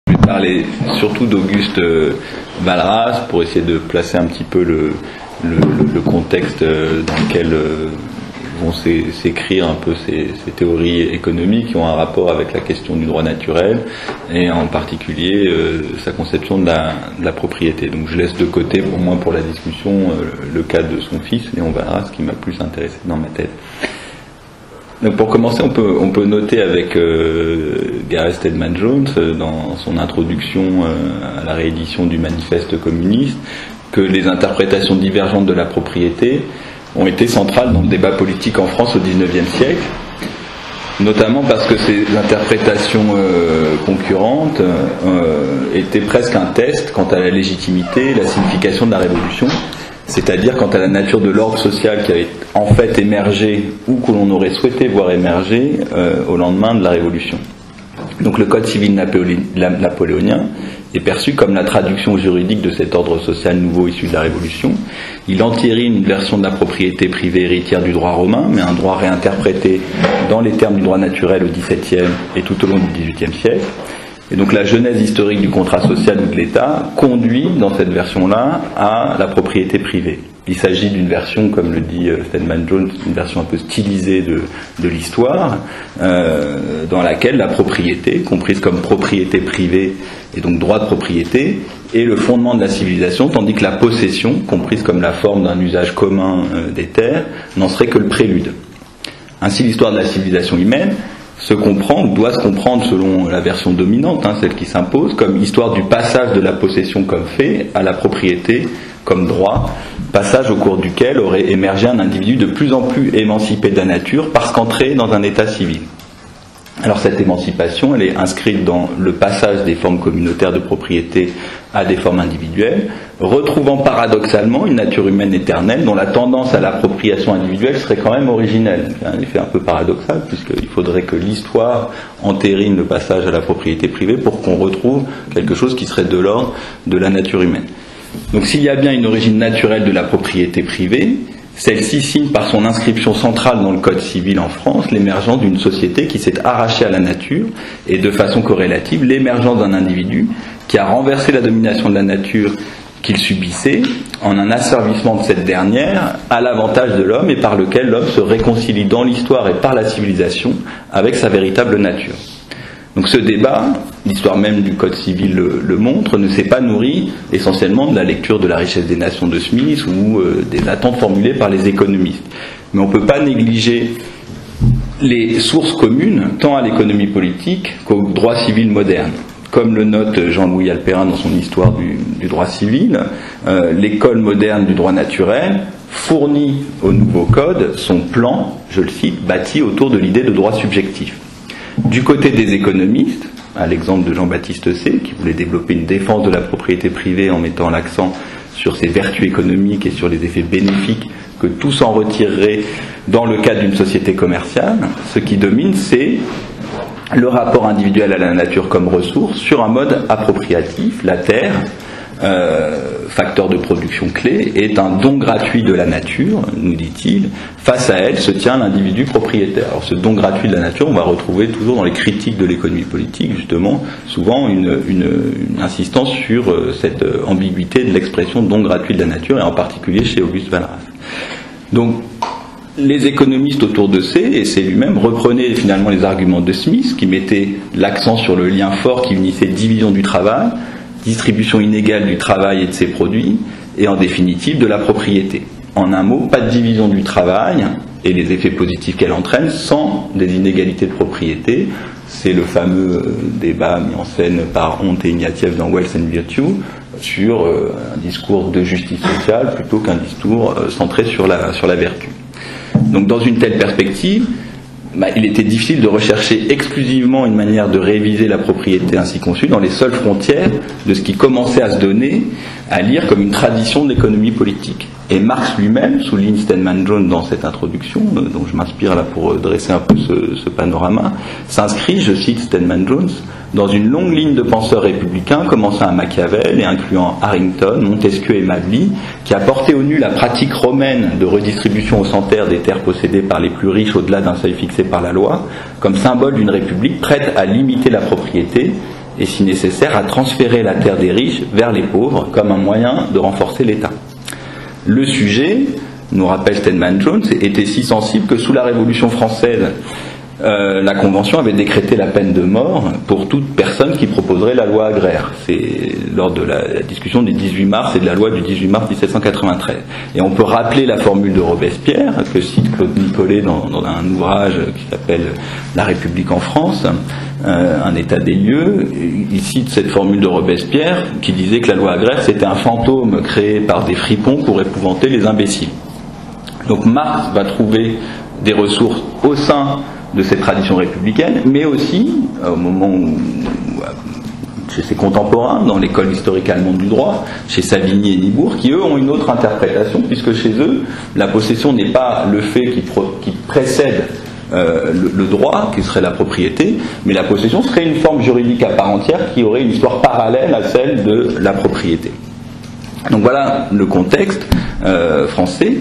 Je vais parler surtout d'Auguste Walras pour essayer de placer un petit peu le contexte dans lequel vont s'écrire un peu ces théories économiques qui ont un rapport avec la question du droit naturel et en particulier sa conception de la propriété. Donc je laisse de côté pour moi pour la discussion le cas de son fils, Léon Walras, qui m'a plus intéressé dans ma tête. Donc pour commencer, on peut noter avec Gareth Stedman-Jones dans son introduction à la réédition du manifeste communiste que les interprétations divergentes de la propriété ont été centrales dans le débat politique en France au XIXe siècle, notamment parce que ces interprétations concurrentes étaient presque un test quant à la légitimité et la signification de la Révolution, c'est-à-dire quant à la nature de l'ordre social qui avait en fait émergé ou que l'on aurait souhaité voir émerger au lendemain de la Révolution. Donc le Code civil napoléonien est perçu comme la traduction juridique de cet ordre social nouveau issu de la Révolution. Il entérine une version de la propriété privée héritière du droit romain, mais un droit réinterprété dans les termes du droit naturel au XVIIe et tout au long du XVIIIe siècle. Et donc la genèse historique du contrat social ou de l'État conduit dans cette version-là à la propriété privée. Il s'agit d'une version, comme le dit Stedman-Jones, une version un peu stylisée de l'histoire, dans laquelle la propriété, comprise comme propriété privée et donc droit de propriété, est le fondement de la civilisation, tandis que la possession, comprise comme la forme d'un usage commun des terres, n'en serait que le prélude. Ainsi, l'histoire de la civilisation humaine doit se comprendre selon la version dominante, celle qui s'impose, comme histoire du passage de la possession comme fait à la propriété comme droit, passage au cours duquel aurait émergé un individu de plus en plus émancipé de la nature parce qu'entré dans un état civil. Alors cette émancipation, elle est inscrite dans le passage des formes communautaires de propriété à des formes individuelles, retrouvant paradoxalement une nature humaine éternelle dont la tendance à l'appropriation individuelle serait quand même originelle. C'est un effet un peu paradoxal puisqu'il faudrait que l'histoire entérine le passage à la propriété privée pour qu'on retrouve quelque chose qui serait de l'ordre de la nature humaine. Donc s'il y a bien une origine naturelle de la propriété privée, celle-ci signe par son inscription centrale dans le Code civil en France l'émergence d'une société qui s'est arrachée à la nature et de façon corrélative l'émergence d'un individu qui a renversé la domination de la nature qu'il subissait en un asservissement de cette dernière à l'avantage de l'homme et par lequel l'homme se réconcilie dans l'histoire et par la civilisation avec sa véritable nature. Donc ce débat, l'histoire même du Code civil le montre, ne s'est pas nourri essentiellement de la lecture de La richesse des nations de Smith ou des attentes formulées par les économistes. Mais on ne peut pas négliger les sources communes tant à l'économie politique qu'au droit civil moderne. Comme le note Jean-Louis Alperin dans son histoire du droit civil, l'école moderne du droit naturel fournit au nouveau code son plan, je le cite, bâti autour de l'idée de droit subjectif. Du côté des économistes, à l'exemple de Jean-Baptiste C, qui voulait développer une défense de la propriété privée en mettant l'accent sur ses vertus économiques et sur les effets bénéfiques que tout s'en retirerait dans le cadre d'une société commerciale, ce qui domine, c'est le rapport individuel à la nature comme ressource sur un mode appropriatif. La terre, facteur de production clé, est un don gratuit de la nature, nous dit-il. Face à elle se tient l'individu propriétaire. Alors ce don gratuit de la nature, on va retrouver toujours dans les critiques de l'économie politique, justement, souvent une insistance sur cette ambiguïté de l'expression don gratuit de la nature, et en particulier chez Auguste Walras. Donc, les économistes autour de C, et C lui-même, reprenaient finalement les arguments de Smith, qui mettaient l'accent sur le lien fort qui unissait division du travail, distribution inégale du travail et de ses produits, et en définitive de la propriété. En un mot, pas de division du travail et les effets positifs qu'elle entraîne sans des inégalités de propriété. C'est le fameux débat mis en scène par Hont et Ignatieff dans Wealth and Virtue sur un discours de justice sociale plutôt qu'un discours centré sur la vertu. Donc dans une telle perspective, il était difficile de rechercher exclusivement une manière de réviser la propriété ainsi conçue dans les seules frontières de ce qui commençait à se donner à lire comme une tradition de l'économie politique. Et Marx lui-même, souligne Stedman-Jones dans cette introduction, dont je m'inspire là pour dresser un peu ce panorama, s'inscrit, je cite Stedman-Jones, dans une longue ligne de penseurs républicains commençant à Machiavel et incluant Harrington, Montesquieu et Mably, qui a porté au nu la pratique romaine de redistribution au centenaire des terres possédées par les plus riches au-delà d'un seuil fixé par la loi, comme symbole d'une république prête à limiter la propriété et si nécessaire à transférer la terre des riches vers les pauvres comme un moyen de renforcer l'État. Le sujet, nous rappelle Stedman Jones, était si sensible que sous la Révolution française, la Convention avait décrété la peine de mort pour toute personne qui proposerait la loi agraire. C'est lors de la discussion du 18 mars et de la loi du 18 mars 1793. Et on peut rappeler la formule de Robespierre, que cite Claude Nicollet dans un ouvrage qui s'appelle « La République en France », un état des lieux. Il cite cette formule de Robespierre qui disait que la loi agraire c'était un fantôme créé par des fripons pour épouvanter les imbéciles. Donc Marx va trouver des ressources au sein de cette tradition républicaine, mais aussi, au moment où, chez ses contemporains, dans l'école historique allemande du droit, chez Savigny et Nibourg, qui eux ont une autre interprétation, puisque chez eux, la possession n'est pas le fait qui précède le droit, qui serait la propriété, mais la possession serait une forme juridique à part entière qui aurait une histoire parallèle à celle de la propriété. Donc voilà le contexte français.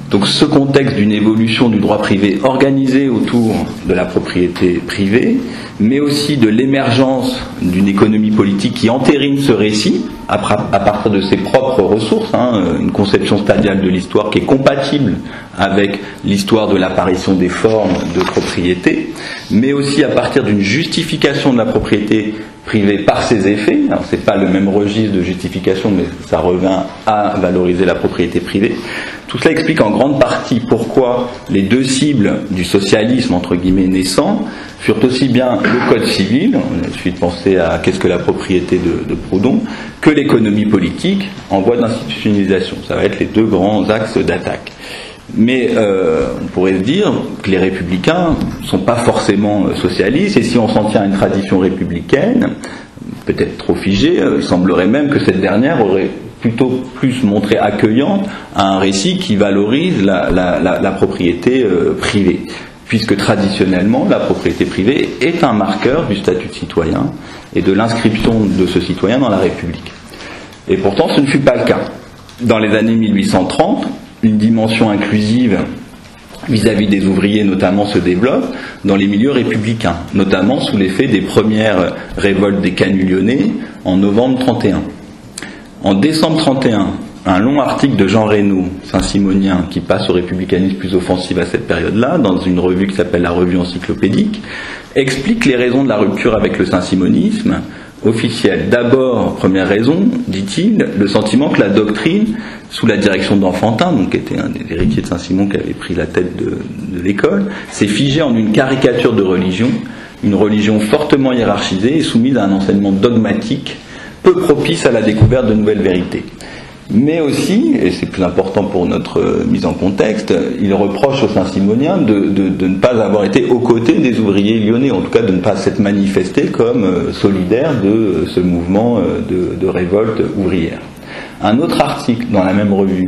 Donc ce contexte d'une évolution du droit privé organisé autour de la propriété privée, mais aussi de l'émergence d'une économie politique qui entérine ce récit à partir de ses propres ressources, une conception stadiale de l'histoire qui est compatible avec l'histoire de l'apparition des formes de propriété, mais aussi à partir d'une justification de la propriété privée par ses effets. Alors c'est pas le même registre de justification, mais ça revient à valoriser la propriété privée. Tout cela explique en grande partie pourquoi les deux cibles du socialisme entre guillemets naissant furent aussi bien le code civil, il suffit de penser à qu'est-ce que la propriété de Proudhon, que l'économie politique en voie d'institutionnalisation. Ça va être les deux grands axes d'attaque. Mais on pourrait se dire que les républicains ne sont pas forcément socialistes, et si on s'en tient à une tradition républicaine, peut-être trop figée, il semblerait même que cette dernière aurait plutôt plus montré accueillante à un récit qui valorise la propriété privée, puisque traditionnellement la propriété privée est un marqueur du statut de citoyen et de l'inscription de ce citoyen dans la République. Et pourtant ce ne fut pas le cas. Dans les années 1830, une dimension inclusive vis-à-vis des ouvriers notamment se développe dans les milieux républicains, notamment sous l'effet des premières révoltes des Canuts-Lyonnais en novembre 31. En décembre 31, un long article de Jean Reynaud, saint-simonien, qui passe au républicanisme plus offensif à cette période-là, dans une revue qui s'appelle la Revue encyclopédique, explique les raisons de la rupture avec le saint-simonisme officiel. D'abord, première raison, dit-il, le sentiment que la doctrine, sous la direction d'Enfantin, donc qui était un des héritiers de Saint-Simon qui avait pris la tête de l'école, s'est figée en une caricature de religion, une religion fortement hiérarchisée et soumise à un enseignement dogmatique, peu propice à la découverte de nouvelles vérités. Mais aussi, et c'est plus important pour notre mise en contexte, il reproche aux Saint-Simoniens de ne pas avoir été aux côtés des ouvriers lyonnais, en tout cas de ne pas s'être manifestés comme solidaires de ce mouvement de révolte ouvrière. Un autre article dans la même revue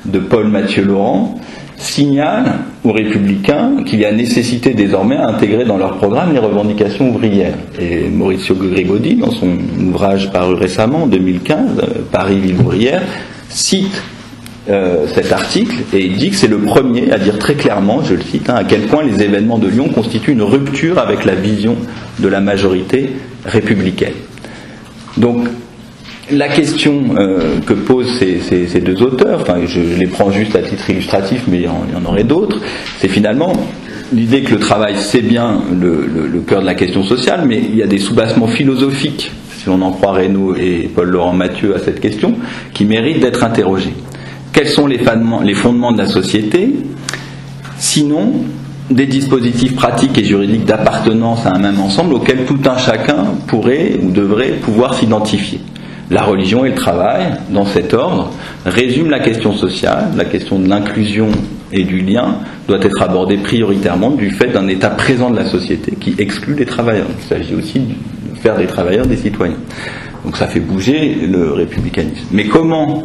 de Paul Mathieu Laurent signale aux républicains qu'il y a nécessité désormais à intégrer dans leur programme les revendications ouvrières. Et Maurizio Gribaudy, dans son ouvrage paru récemment, en 2015, Paris, ville ouvrière, cite cet article et il dit que c'est le premier à dire très clairement, je le cite, à quel point les événements de Lyon constituent une rupture avec la vision de la majorité républicaine. Donc, la question que posent ces deux auteurs, enfin je les prends juste à titre illustratif, mais il y en aurait d'autres, c'est finalement l'idée que le travail c'est bien le cœur de la question sociale, mais il y a des soubassements philosophiques, si l'on en croit Reynaud et Paul Laurent Mathieu à cette question, qui méritent d'être interrogés. Quels sont les fondements de la société, sinon des dispositifs pratiques et juridiques d'appartenance à un même ensemble auquel tout un chacun pourrait ou devrait pouvoir s'identifier? La religion et le travail, dans cet ordre, résument la question sociale, la question de l'inclusion et du lien doit être abordée prioritairement du fait d'un état présent de la société qui exclut les travailleurs. Il s'agit aussi de faire des travailleurs des citoyens. Donc ça fait bouger le républicanisme. Mais comment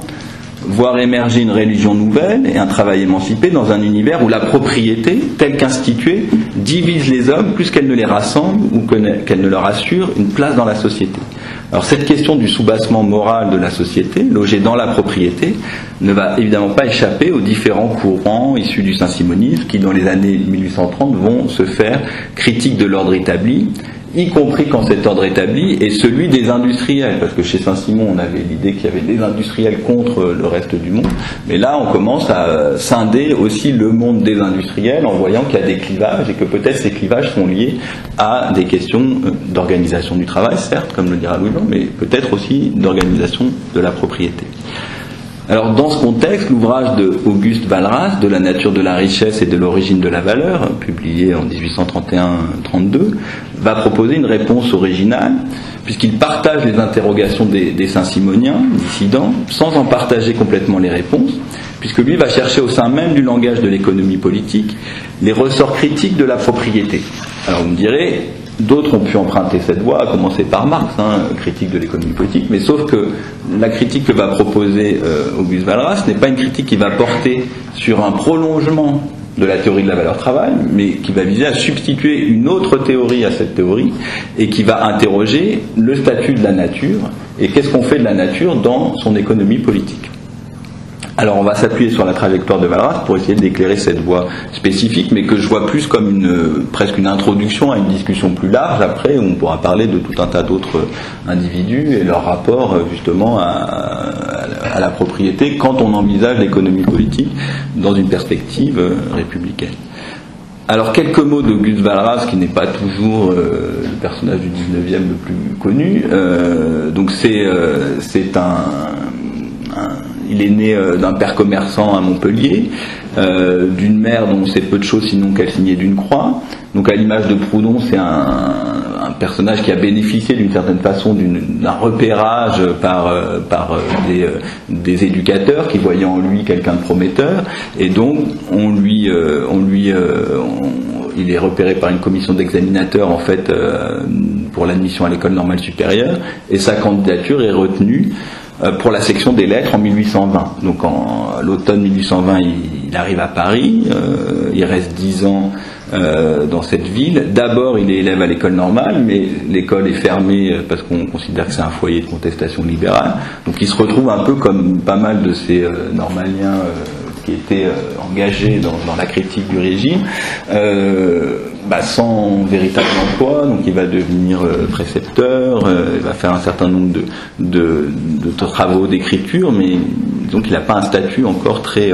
voir émerger une religion nouvelle et un travail émancipé dans un univers où la propriété, telle qu'instituée, divise les hommes plus qu'elle ne les rassemble ou qu'elle ne leur assure une place dans la société? Alors cette question du soubassement moral de la société, logée dans la propriété, ne va évidemment pas échapper aux différents courants issus du saint-simonisme qui, dans les années 1830, vont se faire critique de l'ordre établi y compris quand cet ordre établi est celui des industriels, parce que chez Saint-Simon on avait l'idée qu'il y avait des industriels contre le reste du monde, mais là on commence à scinder aussi le monde des industriels en voyant qu'il y a des clivages et que peut-être ces clivages sont liés à des questions d'organisation du travail, certes, comme le dira Louis-Blanc, mais peut-être aussi d'organisation de la propriété. Alors dans ce contexte, l'ouvrage de Auguste Walras, De la nature de la richesse et de l'origine de la valeur, publié en 1831-32, va proposer une réponse originale, puisqu'il partage les interrogations des Saint-Simoniens, dissidents, sans en partager complètement les réponses, puisque lui va chercher au sein même du langage de l'économie politique les ressorts critiques de la propriété. Alors vous me direz, d'autres ont pu emprunter cette voie, à commencer par Marx, critique de l'économie politique, mais sauf que la critique que va proposer Auguste Walras n'est pas une critique qui va porter sur un prolongement de la théorie de la valeur travail, mais qui va viser à substituer une autre théorie à cette théorie, et qui va interroger le statut de la nature, et qu'est-ce qu'on fait de la nature dans son économie politique. Alors on va s'appuyer sur la trajectoire de Walras pour essayer d'éclairer cette voie spécifique, mais que je vois plus comme presque une introduction à une discussion plus large après, où on pourra parler de tout un tas d'autres individus et leur rapport justement à la propriété quand on envisage l'économie politique dans une perspective républicaine. Alors quelques mots d'Auguste Walras, qui n'est pas toujours le personnage du 19e le plus connu. Donc il est né d'un père commerçant à Montpellier, d'une mère dont on sait peu de choses sinon qu'elle signait d'une croix. Donc à l'image de Proudhon, c'est un personnage qui a bénéficié d'une certaine façon d'un repérage par des éducateurs qui voyaient en lui quelqu'un de prometteur, et donc il est repéré par une commission d'examinateurs en fait pour l'admission à l'école normale supérieure, et sa candidature est retenue pour la section des lettres en 1820. Donc à l'automne 1820, il arrive à Paris, il reste 10 ans dans cette ville. D'abord, il est élève à l'école normale, mais l'école est fermée parce qu'on considère que c'est un foyer de contestation libérale. Donc il se retrouve un peu comme pas mal de ces normaliens qui étaient engagés dans la critique du régime, sans véritable emploi. Donc il va devenir précepteur, il va faire un certain nombre de travaux d'écriture, mais donc il n'a pas un statut encore très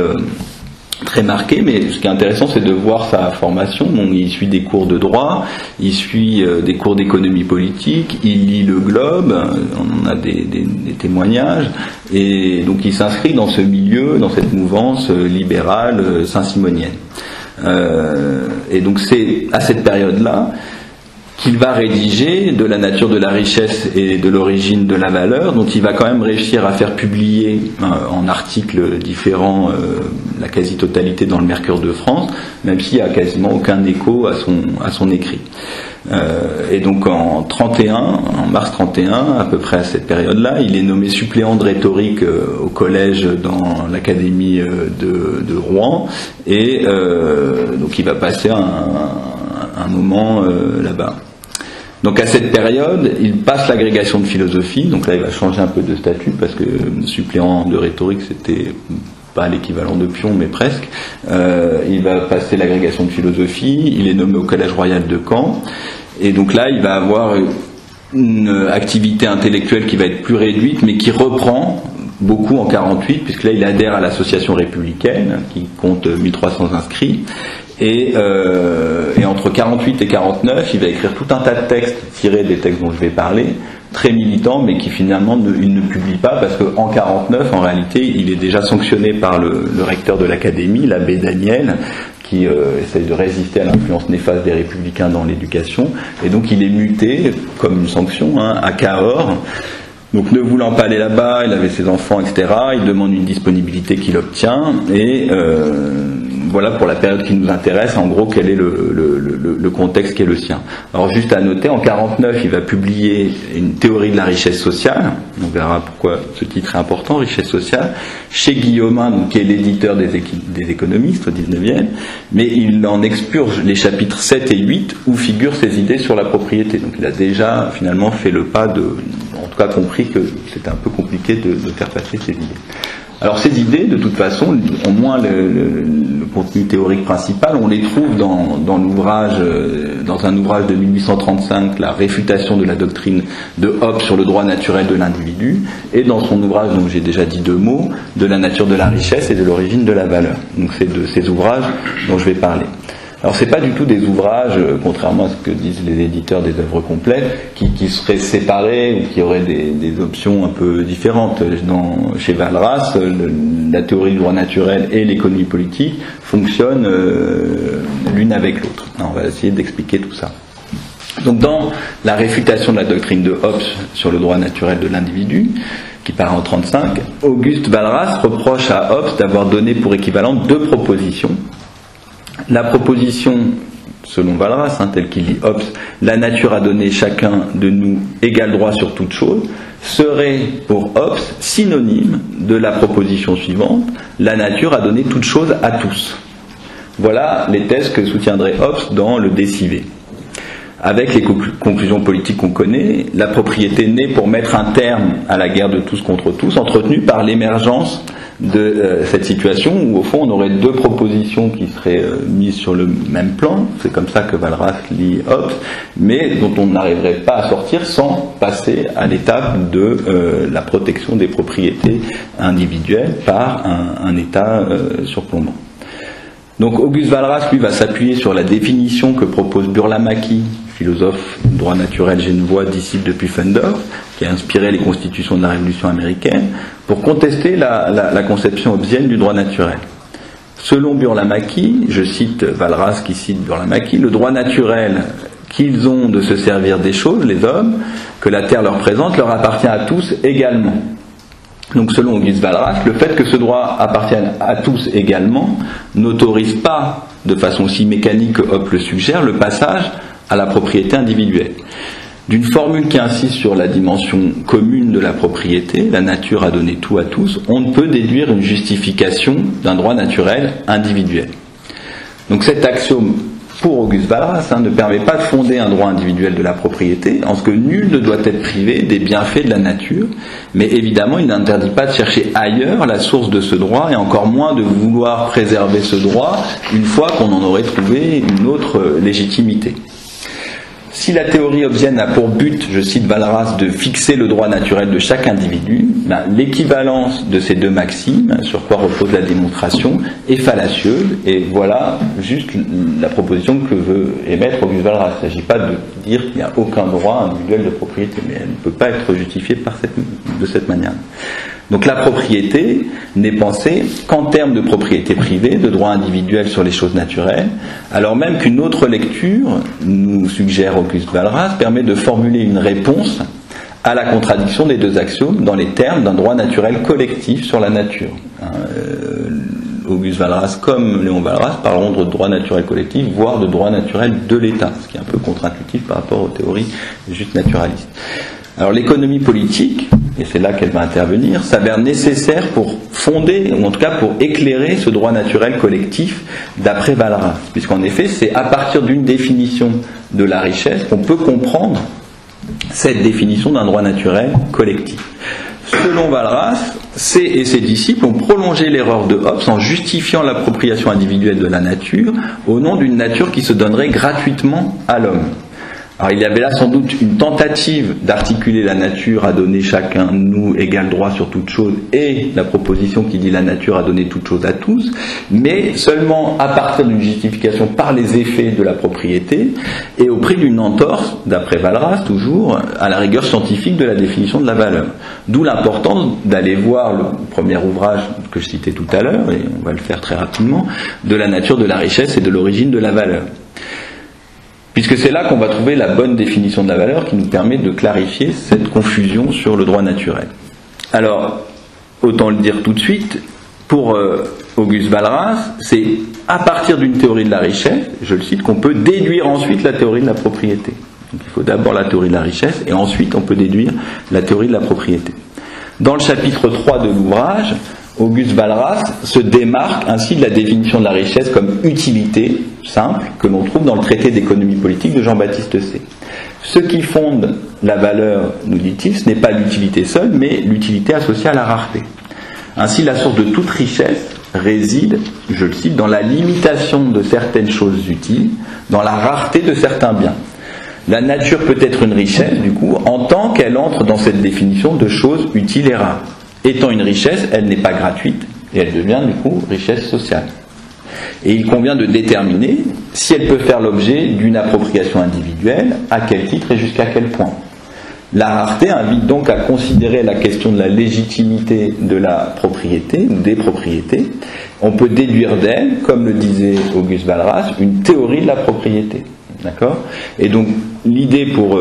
marqué. Mais ce qui est intéressant, c'est de voir sa formation. Donc, il suit des cours de droit, il suit des cours d'économie politique, il lit le Globe, on a des témoignages, et donc il s'inscrit dans ce milieu, dans cette mouvance libérale saint-simonienne. Et donc c'est à cette période-là qu'il va rédiger De la nature de la richesse et de l'origine de la valeur, dont il va quand même réussir à faire publier en articles différents la quasi-totalité dans le Mercure de France, même s'il n'y a quasiment aucun écho à son écrit. Et donc en mars 31, à peu près à cette période-là, il est nommé suppléant de rhétorique au collège dans l'académie de Rouen, et donc il va passer un moment là-bas. Donc à cette période, il passe l'agrégation de philosophie, donc là il va changer un peu de statut, parce que suppléant de rhétorique c'était pas l'équivalent de pion, mais presque. Il va passer l'agrégation de philosophie, il est nommé au Collège Royal de Caen, et donc là il va avoir une activité intellectuelle qui va être plus réduite, mais qui reprend beaucoup en 48, puisque là il adhère à l'association républicaine, qui compte 1300 inscrits, et entre 48 et 49, il va écrire tout un tas de textes tirés des textes dont je vais parler, très militants, mais qui finalement il ne publie pas, parce qu'en 49, en réalité, il est déjà sanctionné par le recteur de l'académie, l'abbé Daniel, qui essaye de résister à l'influence néfaste des républicains dans l'éducation, et donc il est muté, comme une sanction, à Cahors. Donc ne voulant pas aller là-bas, il avait ses enfants, etc., il demande une disponibilité qu'il obtient, et voilà pour la période qui nous intéresse, en gros, quel est le contexte qui est le sien. Alors juste à noter, en 49, il va publier une théorie de la richesse sociale, on verra pourquoi ce titre est important, richesse sociale, chez Guillaumin, donc, qui est l'éditeur des économistes au 19e, mais il en expurge les chapitres 7 et 8 où figurent ses idées sur la propriété. Donc il a déjà finalement fait le pas en tout cas compris que c'était un peu compliqué de faire passer ses idées. Alors ces idées, de toute façon, au moins le contenu théorique principal, on les trouve dans l'ouvrage, dans un ouvrage de 1835, La réfutation de la doctrine de Hobbes sur le droit naturel de l'individu, et dans son ouvrage, dont j'ai déjà dit 2 mots, De la nature de la richesse et de l'origine de la valeur. Donc c'est de ces ouvrages dont je vais parler. Alors c'est pas du tout des ouvrages, contrairement à ce que disent les éditeurs des œuvres complètes, qui seraient séparés ou qui auraient des options un peu différentes. Chez Walras, la théorie du droit naturel et l'économie politique fonctionnent l'une avec l'autre. On va essayer d'expliquer tout ça. Donc dans la réfutation de la doctrine de Hobbes sur le droit naturel de l'individu, qui paraît en 1935, Auguste Walras reproche à Hobbes d'avoir donné pour équivalente 2 propositions. La proposition, selon Walras, telle qu'il lit Hobbes, la nature a donné chacun de nous égal droit sur toute chose, serait pour Hobbes synonyme de la proposition suivante, la nature a donné toute chose à tous. Voilà les thèses que soutiendrait Hobbes dans le Décivé. Avec les conclusions politiques qu'on connaît, la propriété naît pour mettre un terme à la guerre de tous contre tous, entretenue par l'émergence de cette situation où au fond on aurait 2 propositions qui seraient mises sur le même plan, c'est comme ça que Walras lit Hobbes, mais dont on n'arriverait pas à sortir sans passer à l'étape de la protection des propriétés individuelles par un État surplombant. Donc Auguste Walras, lui, va s'appuyer sur la définition que propose Burlamaqui, philosophe du droit naturel genevois, disciple de Pufendorf, qui a inspiré les constitutions de la Révolution américaine, pour contester la conception hobbesienne du droit naturel. Selon Burlamaqui, je cite Walras qui cite Burlamaqui, le droit naturel qu'ils ont de se servir des choses, les hommes, que la terre leur présente, leur appartient à tous également. Donc selon Auguste Walras, le fait que ce droit appartienne à tous également n'autorise pas, de façon si mécanique que Hobbes le suggère, le passage à la propriété individuelle. D'une formule qui insiste sur la dimension commune de la propriété, la nature a donné tout à tous, on ne peut déduire une justification d'un droit naturel individuel. Donc cet axiome, pour Auguste Walras, ne permet pas de fonder un droit individuel de la propriété, en ce que nul ne doit être privé des bienfaits de la nature, mais évidemment il n'interdit pas de chercher ailleurs la source de ce droit, et encore moins de vouloir préserver ce droit une fois qu'on en aurait trouvé une autre légitimité. Si la théorie hobbesienne a pour but, je cite Walras, de fixer le droit naturel de chaque individu, l'équivalence de ces 2 maximes, sur quoi repose la démonstration, est fallacieuse, et voilà juste la proposition que veut émettre Auguste Walras. Il ne s'agit pas de dire qu'il n'y a aucun droit individuel de propriété, mais elle ne peut pas être justifiée de cette manière. Donc la propriété n'est pensée qu'en termes de propriété privée, de droit individuel sur les choses naturelles, alors même qu'une autre lecture, nous suggère Auguste Walras, permet de formuler une réponse à la contradiction des 2 axiomes dans les termes d'un droit naturel collectif sur la nature. Auguste Walras comme Léon Walras parleront de droit naturel collectif, voire de droit naturel de l'État, ce qui est un peu contre-intuitif par rapport aux théories juste naturalistes. Alors l'économie politique, et c'est là qu'elle va intervenir, s'avère nécessaire pour fonder, ou en tout cas pour éclairer ce droit naturel collectif d'après Walras, puisqu'en effet c'est à partir d'une définition de la richesse qu'on peut comprendre cette définition d'un droit naturel collectif. Selon Walras, et ses disciples ont prolongé l'erreur de Hobbes en justifiant l'appropriation individuelle de la nature au nom d'une nature qui se donnerait gratuitement à l'homme. Alors il y avait là sans doute une tentative d'articuler la nature a donné chacun de nous égal droit sur toute chose et la proposition qui dit la nature a donné toute chose à tous, mais seulement à partir d'une justification par les effets de la propriété et au prix d'une entorse, d'après Walras toujours, à la rigueur scientifique de la définition de la valeur. D'où l'importance d'aller voir le premier ouvrage que je citais tout à l'heure, et on va le faire très rapidement, de la nature de la richesse et de l'origine de la valeur. Puisque c'est là qu'on va trouver la bonne définition de la valeur qui nous permet de clarifier cette confusion sur le droit naturel. Alors, autant le dire tout de suite, pour Auguste Walras, c'est à partir d'une théorie de la richesse, je le cite, qu'on peut déduire ensuite la théorie de la propriété. Donc il faut d'abord la théorie de la richesse et ensuite on peut déduire la théorie de la propriété. Dans le chapitre 3 de l'ouvrage, Auguste Walras se démarque ainsi de la définition de la richesse comme utilité simple que l'on trouve dans le traité d'économie politique de Jean-Baptiste C. Ce qui fonde la valeur, nous dit-il, ce n'est pas l'utilité seule, mais l'utilité associée à la rareté. Ainsi, la source de toute richesse réside, je le cite, dans la limitation de certaines choses utiles, dans la rareté de certains biens. La nature peut être une richesse, du coup, en tant qu'elle entre dans cette définition de choses utiles et rares. Étant une richesse, elle n'est pas gratuite, et elle devient, du coup, richesse sociale. Et il convient de déterminer si elle peut faire l'objet d'une appropriation individuelle, à quel titre et jusqu'à quel point. La rareté invite donc à considérer la question de la légitimité de la propriété ou des propriétés. On peut déduire d'elle, comme le disait Auguste Walras, une théorie de la propriété. D'accord ? Et donc l'idée pour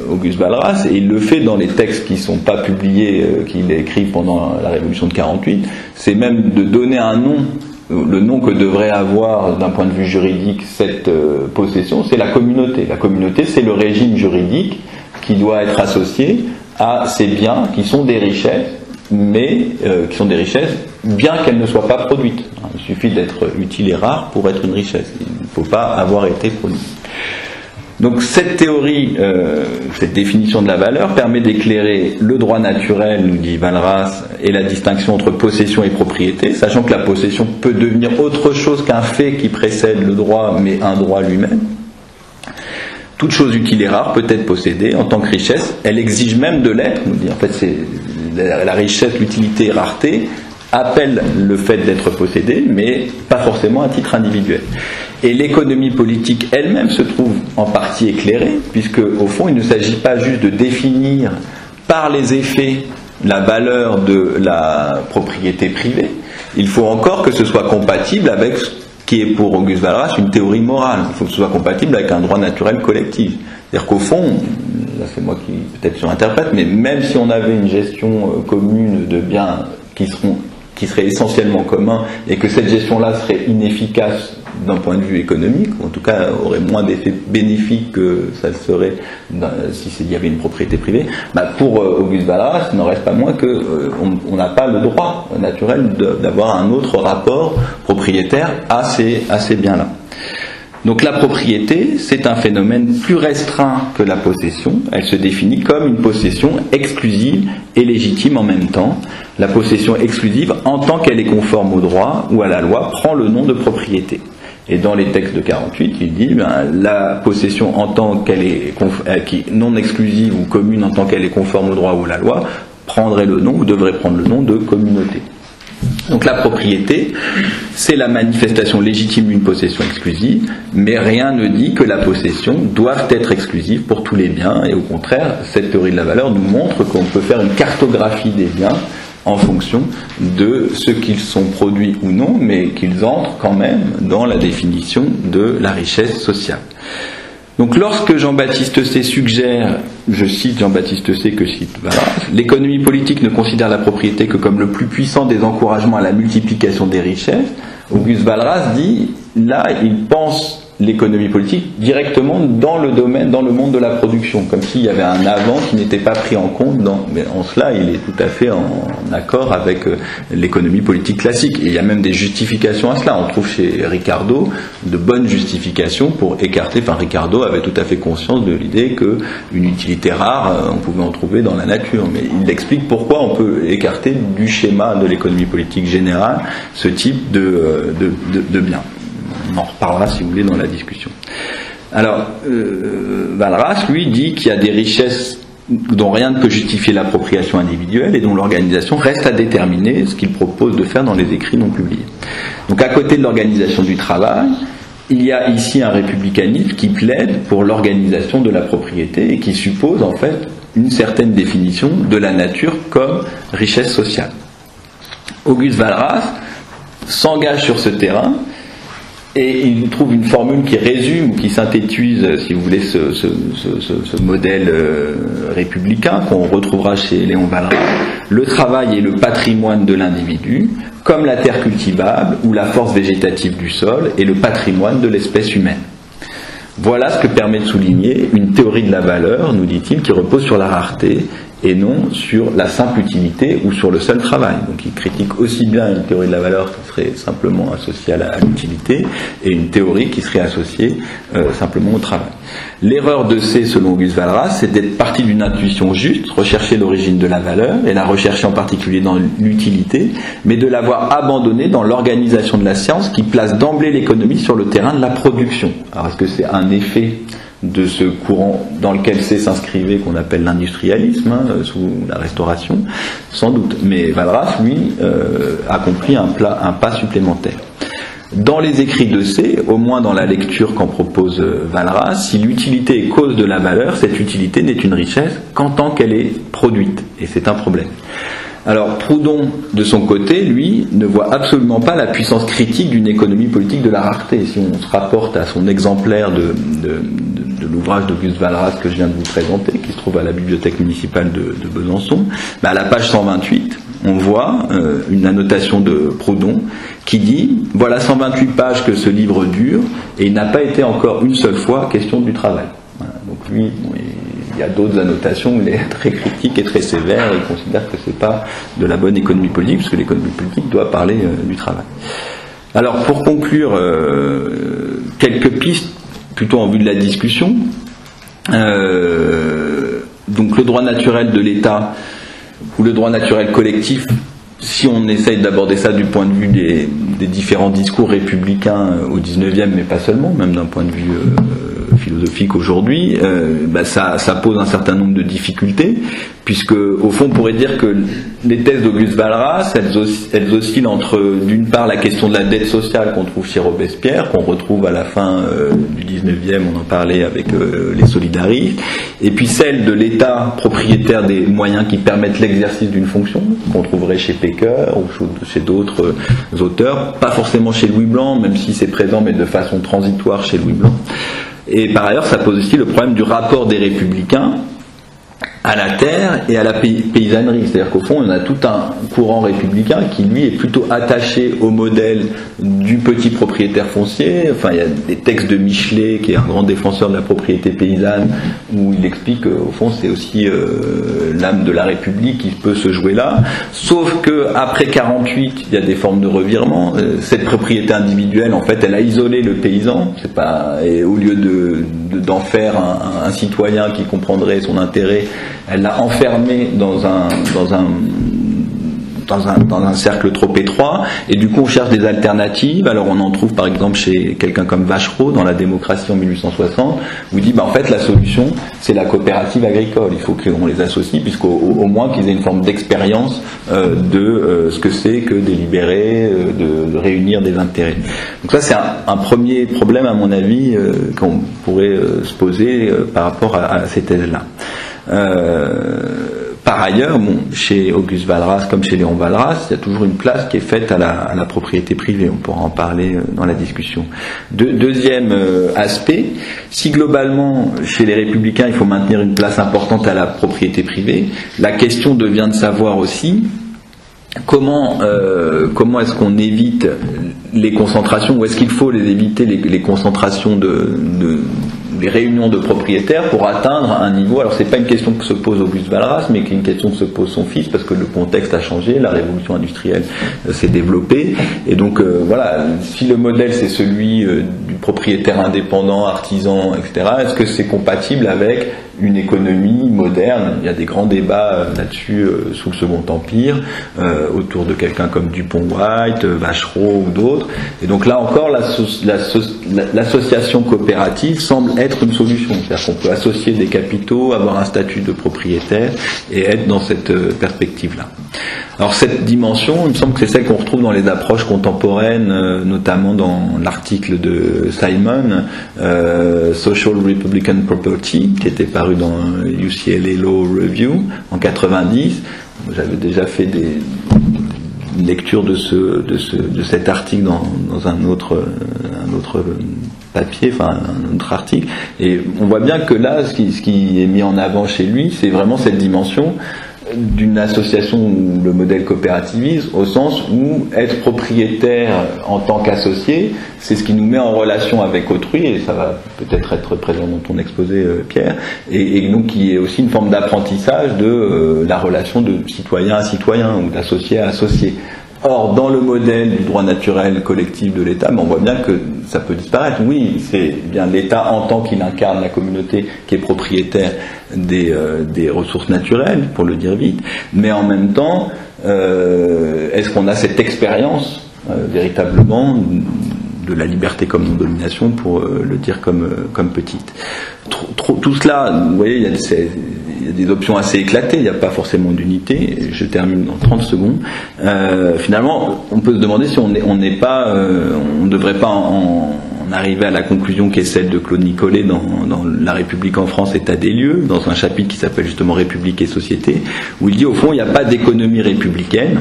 Auguste Walras, et il le fait dans les textes qui ne sont pas publiés, qu'il écrit pendant la Révolution de 48, c'est même de donner un nom, le nom que devrait avoir d'un point de vue juridique cette possession, c'est la communauté. La communauté, c'est le régime juridique qui doit être associé à ces biens qui sont des richesses, mais qui sont des richesses bien qu'elles ne soient pas produites. Il suffit d'être utile et rare pour être une richesse. Il ne faut pas avoir été produit. Donc cette théorie, cette définition de la valeur permet d'éclairer le droit naturel, nous dit Walras, et la distinction entre possession et propriété, sachant que la possession peut devenir autre chose qu'un fait qui précède le droit, mais un droit lui-même. Toute chose utile et rare peut être possédée en tant que richesse. Elle exige même de l'être. Nous dit en fait, c'est la richesse, l'utilité et rareté appellent le fait d'être possédé, mais pas forcément à titre individuel. Et l'économie politique elle-même se trouve en partie éclairée, puisque au fond, il ne s'agit pas juste de définir par les effets la valeur de la propriété privée. Il faut encore que ce soit compatible avec ce qui est pour Auguste Walras une théorie morale. Il faut que ce soit compatible avec un droit naturel collectif. C'est-à-dire qu'au fond, là c'est moi qui peut-être surinterprète, mais même si on avait une gestion commune de biens qui seraient essentiellement communs, et que cette gestion-là serait inefficace d'un point de vue économique, ou en tout cas aurait moins d'effets bénéfiques que ça le serait s'il y avait une propriété privée, pour Auguste Walras, il n'en reste pas moins qu'on n'a pas le droit naturel d'avoir un autre rapport propriétaire à ces biens-là. Donc la propriété, c'est un phénomène plus restreint que la possession. Elle se définit comme une possession exclusive et légitime en même temps. La possession exclusive, en tant qu'elle est conforme au droit ou à la loi, prend le nom de propriété. Et dans les textes de 48, il dit la possession en tant qu'elle est non exclusive ou commune en tant qu'elle est conforme au droit ou à la loi, prendrait le nom ou devrait prendre le nom de communauté. Donc la propriété, c'est la manifestation légitime d'une possession exclusive, mais rien ne dit que la possession doive être exclusive pour tous les biens, et au contraire, cette théorie de la valeur nous montre qu'on peut faire une cartographie des biens en fonction de ce qu'ils sont produits ou non, mais qu'ils entrent quand même dans la définition de la richesse sociale. Donc lorsque Jean-Baptiste Say suggère, je cite Jean-Baptiste Say que cite Walras, l'économie politique ne considère la propriété que comme le plus puissant des encouragements à la multiplication des richesses, Auguste Walras dit, là il pense l'économie politique directement dans le domaine, dans le monde de la production, comme s'il y avait un avant qui n'était pas pris en compte mais en cela il est tout à fait en accord avec l'économie politique classique. Et il y a même des justifications à cela. On trouve chez Ricardo de bonnes justifications pour écarter, Ricardo avait tout à fait conscience de l'idée qu'une utilité rare, on pouvait en trouver dans la nature, mais il explique pourquoi on peut écarter du schéma de l'économie politique générale ce type de biens. On en reparlera si vous voulez dans la discussion. Alors, Walras, lui, dit qu'il y a des richesses dont rien ne peut justifier l'appropriation individuelle et dont l'organisation reste à déterminer, ce qu'il propose de faire dans les écrits non publiés. Donc à côté de l'organisation du travail, il y a ici un républicanisme qui plaide pour l'organisation de la propriété et qui suppose en fait une certaine définition de la nature comme richesse sociale. Auguste Walras s'engage sur ce terrain et il trouve une formule qui résume, qui synthétise, si vous voulez, ce modèle républicain qu'on retrouvera chez Léon Walras. Le travail est le patrimoine de l'individu, comme la terre cultivable ou la force végétative du sol est le patrimoine de l'espèce humaine. Voilà ce que permet de souligner une théorie de la valeur, nous dit-il, qui repose sur la rareté et non sur la simple utilité ou sur le seul travail. Donc il critique aussi bien une théorie de la valeur qui serait simplement associée à l'utilité et une théorie qui serait associée simplement au travail. L'erreur de C, selon Auguste Walras, c'est d'être parti d'une intuition juste, rechercher l'origine de la valeur, et la rechercher en particulier dans l'utilité, mais de l'avoir abandonnée dans l'organisation de la science qui place d'emblée l'économie sur le terrain de la production. Alors est-ce que c'est un effet de ce courant dans lequel C s'inscrivait, qu'on appelle l'industrialisme, sous la Restauration? Sans doute. Mais Walras, lui, a compris un pas supplémentaire. Dans les écrits de C, au moins dans la lecture qu'en propose Walras, si l'utilité est cause de la valeur, cette utilité n'est une richesse qu'en tant qu'elle est produite. Et c'est un problème. Alors Proudhon, de son côté, lui, ne voit absolument pas la puissance critique d'une économie politique de la rareté. Si on se rapporte à son exemplaire de l'ouvrage d'Auguste Walras que je viens de vous présenter, qui se trouve à la bibliothèque municipale de Besançon, à la page 128, on voit une annotation de Proudhon qui dit « Voilà 128 pages que ce livre dure, et il n'a pas été encore une seule fois question du travail. » Voilà. Donc lui, il y a d'autres annotations où il est très critique et très sévère, et il considère que ce n'est pas de la bonne économie politique, parce que l'économie politique doit parler du travail. Alors pour conclure, quelques pistes plutôt en vue de la discussion. Donc le droit naturel de l'État ou le droit naturel collectif, si on essaye d'aborder ça du point de vue des différents discours républicains au XIXe, mais pas seulement, même d'un point de vue philosophique aujourd'hui, ça pose un certain nombre de difficultés, puisque au fond on pourrait dire que les thèses d'Auguste Walras, elles oscillent entre d'une part la question de la dette sociale qu'on trouve chez Robespierre, qu'on retrouve à la fin du XIXe, on en parlait avec les solidaristes, et puis celle de l'État propriétaire des moyens qui permettent l'exercice d'une fonction, qu'on trouverait chez Pecqueur ou chez d'autres auteurs, pas forcément chez Louis Blanc, même si c'est présent, mais de façon transitoire chez Louis Blanc. Et par ailleurs, ça pose aussi le problème du rapport des républicains à la terre et à la paysannerie. C'est-à-dire qu'au fond, on a tout un courant républicain qui, lui, est plutôt attaché au modèle du petit propriétaire foncier. Enfin, il y a des textes de Michelet, qui est un grand défenseur de la propriété paysanne, où il explique qu'au fond, c'est aussi l'âme de la République qui peut se jouer là. Sauf qu'après 48, il y a des formes de revirement. Cette propriété individuelle, en fait, elle a isolé le paysan. Et au lieu d'en faire un citoyen qui comprendrait son intérêt, elle l'a enfermé dans un cercle trop étroit, et du coup on cherche des alternatives. Alors on en trouve par exemple chez quelqu'un comme Vachereau dans La démocratie en 1860, où il dit en fait la solution c'est la coopérative agricole, il faut qu'on les associe, puisqu'au moins qu'ils aient une forme d'expérience de ce que c'est que délibérer, de réunir des intérêts. Donc ça c'est un premier problème à mon avis qu'on pourrait se poser par rapport à ces thèses-là. Par ailleurs, chez Auguste Walras comme chez Léon Walras, il y a toujours une place qui est faite à la propriété privée. On pourra en parler dans la discussion. Deuxième aspect, si globalement chez les républicains il faut maintenir une place importante à la propriété privée, la question devient de savoir aussi comment est-ce qu'on évite les concentrations, ou est-ce qu'il faut les éviter, les concentrations les réunions de propriétaires pour atteindre un niveau. Alors c'est pas une question que se pose Auguste Walras, mais une question que se pose son fils, parce que le contexte a changé, la révolution industrielle s'est développée, et donc voilà, si le modèle c'est celui du propriétaire indépendant, artisan, etc., est-ce que c'est compatible avec une économie moderne? Il y a des grands débats là-dessus sous le Second Empire, autour de quelqu'un comme Dupont-White, Vachereau ou d'autres. Et donc là encore, l'association coopérative semble être une solution. C'est-à-dire qu'on peut associer des capitaux, avoir un statut de propriétaire et être dans cette perspective-là. Alors cette dimension, il me semble que c'est celle qu'on retrouve dans les approches contemporaines, notamment dans l'article de Simon, Social Republican Property, qui était paru dans UCLA Law Review en 90. J'avais déjà fait une lecture de cet article dans un autre papier, enfin un autre article, et on voit bien que là, ce qui est mis en avant chez lui, c'est vraiment cette dimension. d'une association ou le modèle coopérativiste, au sens où être propriétaire en tant qu'associé, c'est ce qui nous met en relation avec autrui, et ça va peut-être être présent dans ton exposé, Pierre, et donc qui est aussi une forme d'apprentissage de la relation de citoyen à citoyen ou d'associé à associé. Or, dans le modèle du droit naturel collectif de l'État, on voit bien que ça peut disparaître. Oui, c'est bien l'État en tant qu'il incarne la communauté qui est propriétaire des ressources naturelles, pour le dire vite, mais en même temps, est-ce qu'on a cette expérience véritablement de la liberté comme non-domination, pour le dire comme petite. Tout cela, vous voyez, il y a des options assez éclatées, il n'y a pas forcément d'unité. Je termine dans 30 secondes. Finalement, on peut se demander si on ne devrait pas en arriver à la conclusion qui est celle de Claude Nicollet dans La République en France, état des lieux, dans un chapitre qui s'appelle justement République et société, où il dit au fond il n'y a pas d'économie républicaine,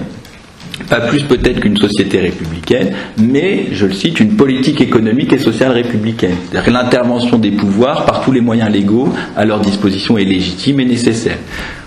pas plus peut-être qu'une société républicaine, mais, je le cite, une politique économique et sociale républicaine. C'est-à-dire que l'intervention des pouvoirs par tous les moyens légaux à leur disposition est légitime et nécessaire.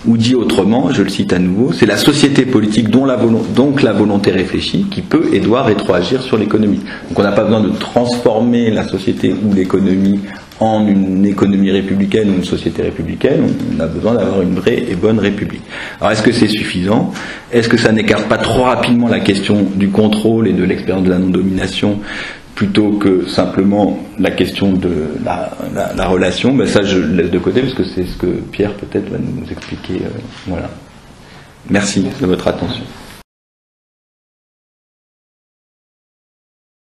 Ou dit autrement, je le cite à nouveau, c'est la société politique donc la volonté réfléchie qui peut et doit rétroagir sur l'économie. Donc on n'a pas besoin de transformer la société ou l'économie en une économie républicaine ou une société républicaine, on a besoin d'avoir une vraie et bonne république. Alors est-ce que c'est suffisant? Est-ce que ça n'écarte pas trop rapidement la question du contrôle et de l'expérience de la non-domination plutôt que simplement la question de la relation? Ça je laisse de côté parce que c'est ce que Pierre peut-être va nous expliquer. Voilà. Merci de votre attention.